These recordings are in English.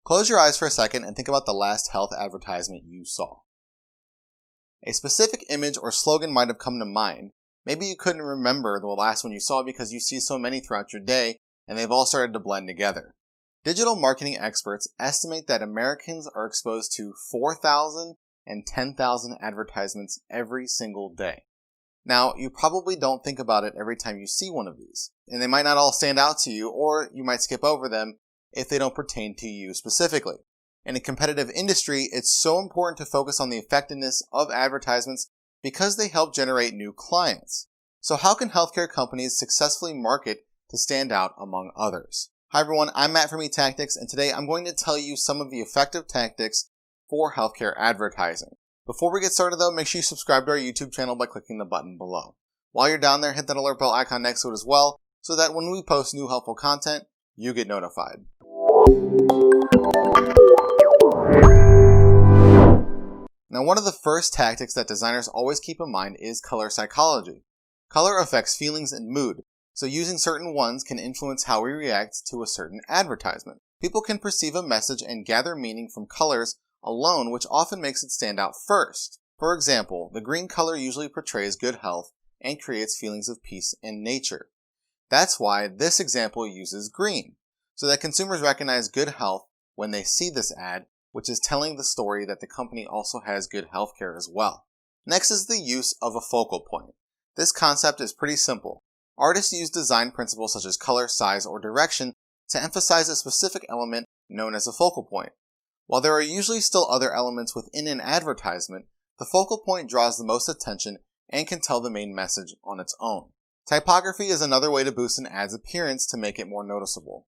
Close your eyes for a second and think about the last health advertisement you saw. A specific image or slogan might have come to mind. Maybe you couldn't remember the last one you saw because you see so many throughout your day and they've all started to blend together. Digital marketing experts estimate that Americans are exposed to 4,000 and 10,000 advertisements every single day. Now, you probably don't think about it every time you see one of these, and they might not all stand out to you, or you might skip over them if they don't pertain to you specifically. In a competitive industry, it's so important to focus on the effectiveness of advertisements because they help generate new clients. So how can healthcare companies successfully market to stand out among others? Hi everyone, I'm Matt from eTactics, and today I'm going to tell you some of the effective tactics for healthcare advertising. Before we get started though, make sure you subscribe to our YouTube channel by clicking the button below. While you're down there, hit that alert bell icon next to it as well, so that when we post new helpful content, you get notified. Now, one of the first tactics that designers always keep in mind is color psychology. Color affects feelings and mood, so using certain ones can influence how we react to a certain advertisement. People can perceive a message and gather meaning from colors alone, which often makes it stand out first. For example, the green color usually portrays good health and creates feelings of peace and nature. That's why this example uses green, so that consumers recognize good health when they see this ad, which is telling the story that the company also has good healthcare as well. Next is the use of a focal point. This concept is pretty simple. Artists use design principles such as color, size, or direction to emphasize a specific element known as a focal point. While there are usually still other elements within an advertisement, the focal point draws the most attention and can tell the main message on its own. Typography is another way to boost an ad's appearance to make it more noticeable.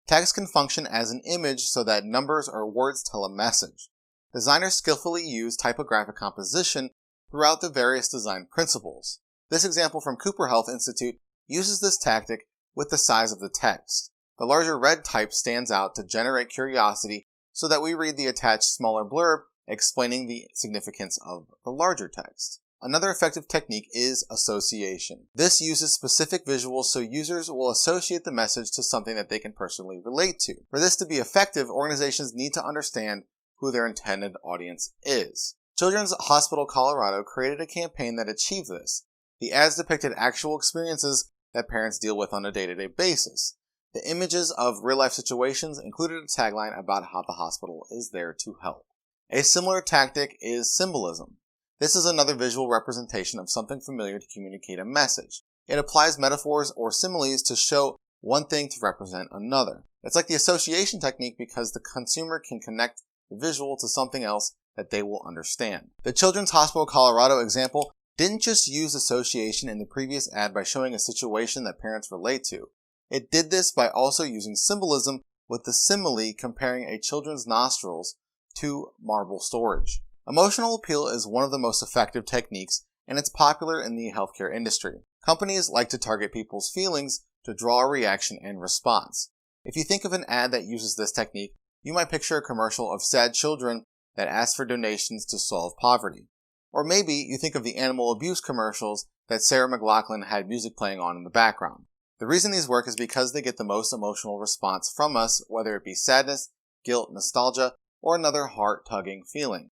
Text can function as an image so that numbers or words tell a message. Designers skillfully use typographic composition throughout the various design principles. This example from Cooper Health Institute uses this tactic with the size of the text. The larger red type stands out to generate curiosity so that we read the attached smaller blurb explaining the significance of the larger text. Another effective technique is association. This uses specific visuals so users will associate the message to something that they can personally relate to. For this to be effective, organizations need to understand who their intended audience is. Children's Hospital Colorado created a campaign that achieved this. The ads depicted actual experiences that parents deal with on a day-to-day basis. The images of real-life situations included a tagline about how the hospital is there to help. A similar tactic is symbolism. This is another visual representation of something familiar to communicate a message. It applies metaphors or similes to show one thing to represent another. It's like the association technique because the consumer can connect the visual to something else that they will understand. The Children's Hospital Colorado example didn't just use association in the previous ad by showing a situation that parents relate to. It did this by also using symbolism with the simile comparing a children's nostrils to marble storage. Emotional appeal is one of the most effective techniques, and it's popular in the healthcare industry. Companies like to target people's feelings to draw a reaction and response. If you think of an ad that uses this technique, you might picture a commercial of sad children that ask for donations to solve poverty. Or maybe you think of the animal abuse commercials that Sarah McLachlan had music playing on in the background. The reason these work is because they get the most emotional response from us, whether it be sadness, guilt, nostalgia, or another heart-tugging feeling.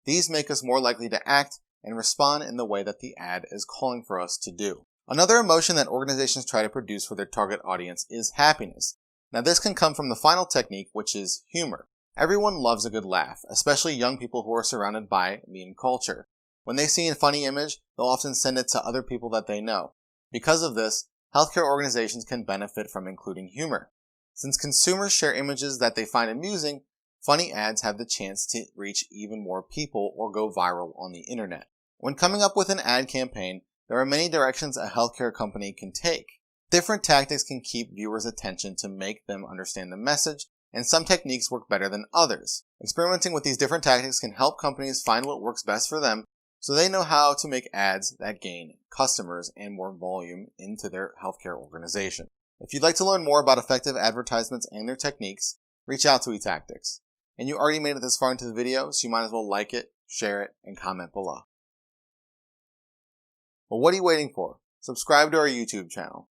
These make us more likely to act and respond in the way that the ad is calling for us to do. Another emotion that organizations try to produce for their target audience is happiness. Now this can come from the final technique, which is humor. Everyone loves a good laugh, especially young people who are surrounded by meme culture. When they see a funny image, they'll often send it to other people that they know. Because of this, healthcare organizations can benefit from including humor. Since consumers share images that they find amusing, funny ads have the chance to reach even more people or go viral on the internet. When coming up with an ad campaign, there are many directions a healthcare company can take. Different tactics can keep viewers' attention to make them understand the message, and some techniques work better than others. Experimenting with these different tactics can help companies find what works best for them so they know how to make ads that gain customers and more volume into their healthcare organization. If you'd like to learn more about effective advertisements and their techniques, reach out to eTactics. And you already made it this far into the video, so you might as well like it, share it, and comment below. Well, what are you waiting for? Subscribe to our YouTube channel.